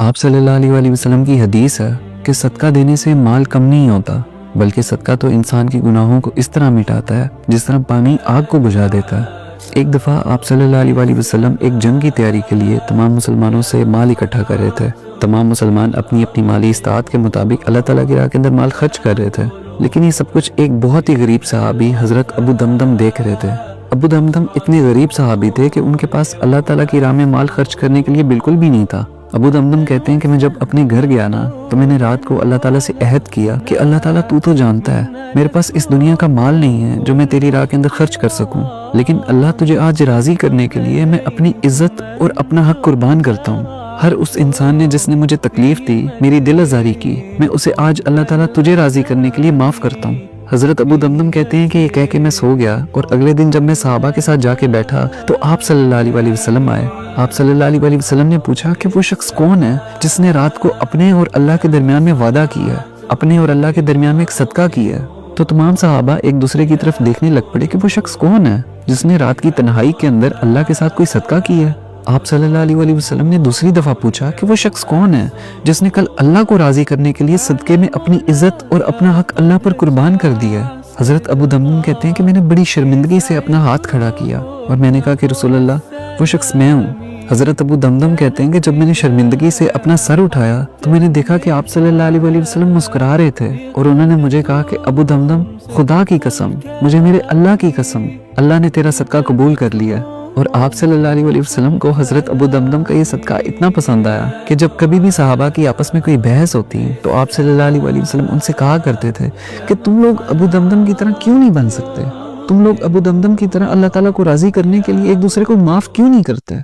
آپ صلی اللہ علیہ وسلم کی حدیث ہے کہ صدقہ دینے سے مال کم نہیں ہوتا، بلکہ صدقہ تو انسان کی گناہوں کو اس طرح مٹاتا ہے جس طرح پانی آگ کو بجھا دیتا ہے۔ ایک دفعہ آپ صلی اللہ علیہ وسلم ایک جنگ کی تیاری کے لیے تمام مسلمانوں سے مال اکٹھا کر رہے تھے۔ تمام مسلمان اپنی اپنی مالی استطاعت کے مطابق اللہ تعالیٰ کی راہ کے اندر مال خرچ کر رہے تھے، لیکن یہ سب کچھ ایک بہت ہی غریب صحابی حضرت ابو دمدم دیکھ رہے تھے۔ ابو دمدم اتنے غریب صحابی تھے کہ ان کے پاس اللہ تعالیٰ کی راہ میں مال خرچ کرنے کے لیے بالکل بھی نہیں تھا۔ ابو دمدم کہتے ہیں کہ میں جب اپنے گھر گیا نا تو میں نے رات کو اللہ تعالیٰ سے عہد کیا کہ اللہ تعالیٰ تو جانتا ہے میرے پاس اس دنیا کا مال نہیں ہے جو میں تیری راہ کے اندر خرچ کر سکوں، لیکن اللہ تجھے آج راضی کرنے کے لیے میں اپنی عزت اور اپنا حق قربان کرتا ہوں۔ ہر اس انسان نے جس نے مجھے تکلیف دی، میری دل آزاری کی، میں اسے آج اللہ تعالیٰ تجھے راضی کرنے کے لیے معاف کرتا ہوں۔ حضرت ابو دمدم کہتے ہیں کہ یہ کہہ کے میں سو گیا، اور اگلے دن جب میں صحابہ کے ساتھ جا کے بیٹھا تو آپ صلی اللہ علیہ وسلم آئے۔ آپ صلی اللہ علیہ وسلم نے پوچھا کہ وہ شخص کون ہے جس نے رات کو اپنے اور اللہ کے درمیان میں وعدہ کیا ہے، اپنے اور اللہ کے درمیان میں ایک صدقہ کیا ہے؟ تو تمام صحابہ ایک دوسرے کی طرف دیکھنے لگ پڑے کہ وہ شخص کون ہے جس نے رات کی تنہائی کے اندر اللہ کے ساتھ کوئی صدقہ کیا ہے۔ آپ صلی اللہ علیہ وسلم نے دوسری دفعہ پوچھا کہ وہ شخص کون ہے جس نے کل اللہ کو راضی کرنے کے لیے صدقے میں اپنی عزت اور اپنا حق اللہ پر قربان کر دیا ہے؟ حضرت ابو دمدم کہتے ہیں کہ میں نے بڑی شرمندگی سے اپنا ہاتھ کھڑا کیا اور میں نے کہا کہ رسول اللہ وہ شخص میں ہوں۔ حضرت ابو دمدم کہتے ہیں کہ جب میں نے شرمندگی سے اپنا سر اٹھایا تو میں نے دیکھا کہ آپ صلی اللہ علیہ وسلم مسکرا رہے تھے، اور انہوں نے مجھے کہا کہ ابو دمدم خدا کی قسم، مجھے میرے اللہ کی قسم، اللہ نے تیرا صدقہ قبول کر لیا۔ اور آپ صلی اللہ علیہ وسلم کو حضرت ابو دمدم کا یہ صدقہ اتنا پسند آیا کہ جب کبھی بھی صحابہ کی آپس میں کوئی بحث ہوتی تو آپ صلی اللہ علیہ وسلم ان سے کہا کرتے تھے کہ تم لوگ ابو دمدم کی طرح کیوں نہیں بن سکتے؟ تم لوگ ابو دمدم کی طرح اللہ تعالیٰ کو راضی کرنے کے لیے ایک دوسرے کو معاف کیوں نہیں کرتے؟